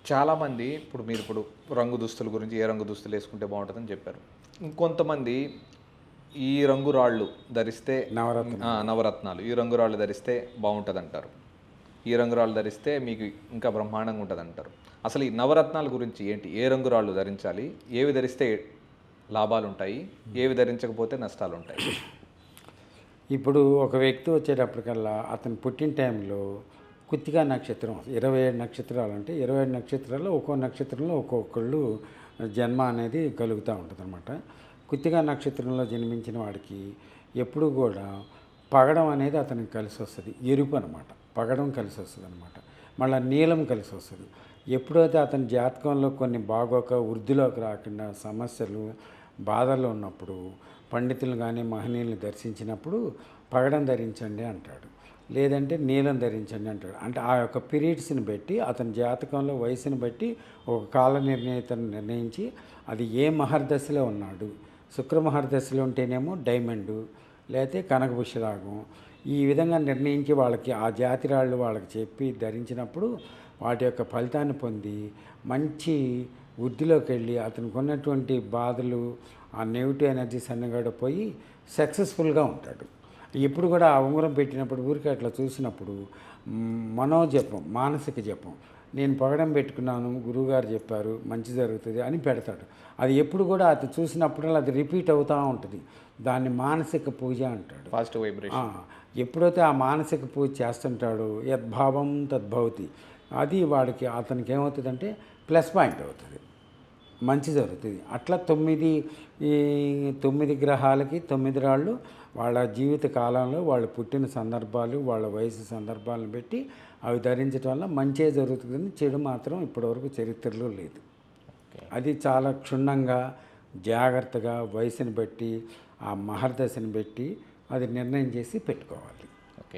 చాలామంది ఇప్పుడు రంగు దుస్తుల గురించి ఏ రంగు దుస్తులు వేసుకుంటే బాగుంటుందని చెప్పారు. ఇంకొంతమంది ఈ రంగు రాళ్ళు ధరిస్తే నవరత్నాలు ఈ రంగు రాళ్ళు ధరిస్తే బాగుంటుందంటారు. ఈ రంగు రాళ్ళు ధరిస్తే మీకు ఇంకా బ్రహ్మాండంగా ఉంటుందంటారు. అసలు ఈ నవరత్నాల గురించి ఏంటి? ఏ రంగు రాళ్ళు ధరించాలి? ఏవి ధరిస్తే లాభాలు ఉంటాయి? ఏవి ధరించకపోతే నష్టాలు ఉంటాయి? ఇప్పుడు ఒక వ్యక్తి వచ్చేటప్పటికల్లా అతను పుట్టిన టైంలో కృత్తికా నక్షత్రం 27 నక్షత్రాలు అంటే 27 నక్షత్రాల్లో ఒక్కో నక్షత్రంలో ఒక్కొక్కళ్ళు జన్మ అనేది కలుగుతూ ఉంటుంది అనమాట. కృత్తికా నక్షత్రంలో జన్మించిన వాడికి ఎప్పుడు కూడా పగడం అనేది అతనికి కలిసి వస్తుంది. ఎరుపు అనమాట, పగడం కలిసి వస్తుంది అనమాట. మళ్ళీ నీలం కలిసి వస్తుంది. ఎప్పుడైతే అతని జాతకంలో కొన్ని బాగోక వృద్ధిలోకి రాకుండా సమస్యలు బాధల్లో ఉన్నప్పుడు పండితులు కానీ మహనీయులను దర్శించినప్పుడు పగడం ధరించండి అంటాడు, లేదంటే నీలం ధరించండి అంటాడు. అంటే ఆ యొక్క పీరియడ్స్ని బట్టి అతని జాతకంలో వయసుని బట్టి ఒక కాల నిర్ణయితను నిర్ణయించి అది ఏ మహర్దశలో ఉన్నాడు. శుక్ర మహర్దశలో ఉంటేనేమో డైమండు లేకపోతే కనకపుష్యరాగం ఈ విధంగా నిర్ణయించి వాళ్ళకి ఆ జాతి రాళ్ళు వాళ్ళకి చెప్పి ధరించినప్పుడు వాటి యొక్క ఫలితాన్ని పొంది మంచి వృద్ధిలోకి వెళ్ళి అతనికి ఉన్నటువంటి బాధలు ఆ నెగిటివ్ ఎనర్జీస్ అన్నీ కూడా పోయి సక్సెస్ఫుల్గా ఉంటాడు. ఎప్పుడు కూడా ఆ ఉంగరం పెట్టినప్పుడు ఊరికి అట్లా చూసినప్పుడు మనోజపం, మానసిక జపం, నేను పగడం పెట్టుకున్నాను గురువుగారు చెప్పారు మంచి జరుగుతుంది అని పెడతాడు. అది ఎప్పుడు కూడా అది చూసినప్పుడల్లా అది రిపీట్ అవుతూ ఉంటుంది. దాన్ని మానసిక పూజ అంటాడు. Positive vibration. ఎప్పుడైతే ఆ మానసిక పూజ చేస్తుంటాడో యద్భావం తద్భవతి, అది వాడికి అతనికి ఏమవుతుందంటే ప్లస్ పాయింట్ అవుతుంది, మంచి జరుగుతుంది. అట్లా 9 గ్రహాలకి 9 రాళ్ళు వాళ్ళ జీవిత కాలంలో వాళ్ళు పుట్టిన సందర్భాలు వాళ్ళ వయసు సందర్భాలను బట్టి అవి ధరించడం వల్ల మంచే జరుగుతుందని, చెడు మాత్రం ఇప్పటివరకు చరిత్రలో లేదు. అది చాలా క్షుణ్ణంగా జాగ్రత్తగా వయసుని బట్టి ఆ మహర్దశని బట్టి అది నిర్ణయం చేసి పెట్టుకోవాలి.